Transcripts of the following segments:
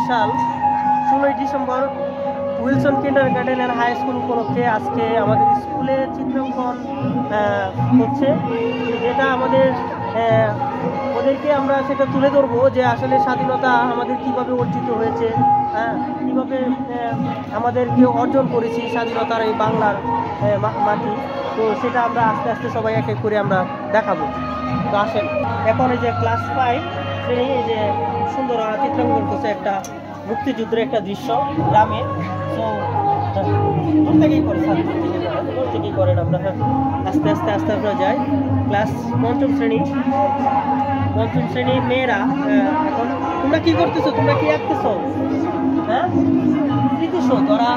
সাল 16 December Wilson kindergarten and high school উপলক্ষে আজকে আমাদের স্কুলে চিত্রাঙ্কন হচ্ছে, যেটা আমাদের ওদেরকে আমরা সেটা তুলে ধরবো যে আসলে স্বাধীনতা আমাদের কিভাবে অর্জিত হয়েছে, কীভাবে আমাদেরকে অর্জন করেছি স্বাধীনতার এই বাংলার মাটি। তো সেটা আমরা আস্তে আস্তে সবাই এক এক করে আমরা দেখাবো। তো আসেন, এখন এই যে ক্লাস 5 শ্রেণী এই যে সুন্দর চিত্রাঙ্কন করছে একটা মুক্তিযুদ্ধের একটা দৃশ্য গ্রামে। তো দূর থেকেই করে দূর থেকেই করেন আমরা। হ্যাঁ, আস্তে আস্তে আস্তে আমরা যাই। ক্লাস পঞ্চম শ্রেণী মেয়েরা। এখন তোমরা কি করতেছো? তোমরা কি আঁকতেছো? হ্যাঁ, স্মৃতিশোধ ওরা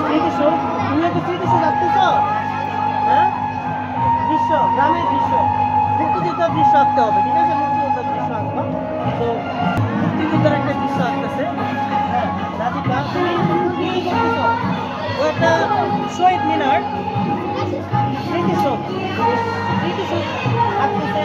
স্মৃতিশোধ তুমি একটা স্মৃতিশোধ আঁকতেছো? হ্যাঁ, দৃশ্য, গ্রামের দৃশ্য, মুক্তিযুদ্ধের দৃশ্য আঁকতে হবে, ঠিক আছে? মুক্তিযুদ্ধের দৃশ্য আঁকবো। তো মুক্তিযুদ্ধের একটা দৃশ্য আঁকতেছে। হ্যাঁ, রাজিকা তুমি কি করতেছো? ও একটা শহীদ মিনার স্মৃতিশোধ আঁকতেছে।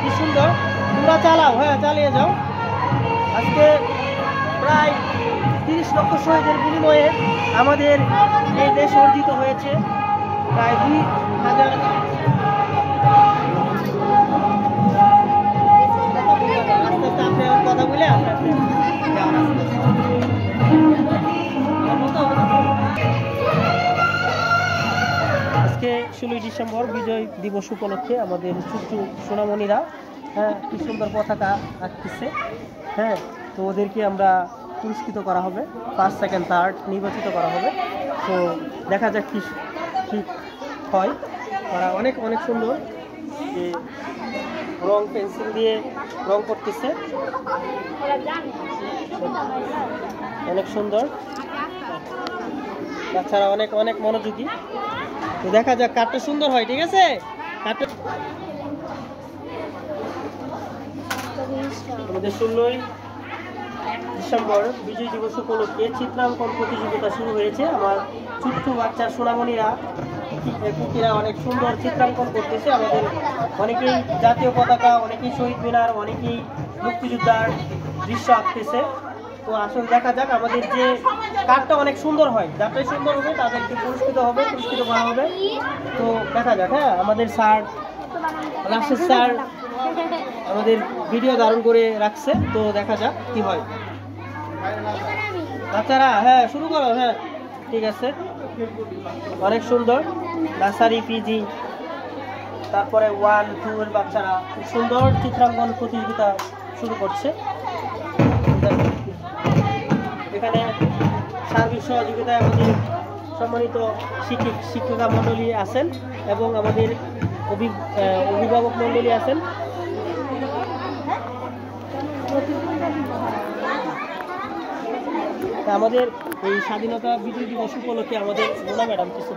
কি সুন্দর, তোমরা চালাও। হ্যাঁ, চালিয়ে যাও। আজকে প্রায় 30 লক্ষ শহীদের বিনিময়ে আমাদের এই দেশ অর্জিত হয়েছে। প্রায় 2000 আস্তে আস্তে আপনি কথা বলে আজকে 16 ডিসেম্বর বিজয় দিবস উপলক্ষে আমাদের ছোট্ট সোনামণিরা কি সুন্দর পতাকা আঁকতেছে। হ্যাঁ, তো ওদেরকে আমরা পুরস্কৃত করা হবে, 1st, 2nd, 3rd নির্বাচিত করা হবে। তো দেখা যাক কি হয়। ওরা অনেক অনেক সুন্দর যে রং পেন্সিল দিয়ে রং করতেছে, অনেক সুন্দর। বাচ্চারা অনেক অনেক মনোযোগী। তো দেখা যাক কাঠটা সুন্দর হয়, ঠিক আছে? কাঠটা আমাদের 16 ডিসেম্বর বিজয় দিবস উপলক্ষে চিত্রাঙ্কন প্রতিযোগিতা শুরু হয়েছে। আমার ছোট্ট বাচ্চা সোনামণিরা কুকিরা অনেক সুন্দর চিত্রাঙ্কন করতেছে। আমাদের অনেকেই জাতীয় পতাকা, অনেকেই শহীদ মিনার, অনেকেই মুক্তিযোদ্ধার দৃশ্য আঁকতেছে। তো আসলে দেখা যাক, আমাদের যে কাঠটা অনেক সুন্দর হয়, যাটাই সুন্দর হবে তাদেরকে পুরস্কৃত করা হবে। তো দেখা যাক। হ্যাঁ, আমাদের স্যার রাশেদ স্যার আমাদের ভিডিও ধারণ করে রাখছে। তো দেখা যাক কি হয়। বাচ্চারা হ্যাঁ শুরু করো। হ্যাঁ, ঠিক আছে। অনেক সুন্দর। নার্সারি, পিজি, তারপরে 1, 2 এর বাচ্চারা খুব সুন্দর চিত্রাঙ্কন প্রতিযোগিতা শুরু করছে। এখানে সার্বিক সহযোগিতায় আমাদের সম্মানিত শিক্ষিকা মণ্ডলী আছেন এবং আমাদের অভিভাবক মণ্ডলী আছেন। আমাদের এই স্বাধীনতা বিজয় দিবস উপলক্ষে আমাদের মোনা ম্যাডাম কিছু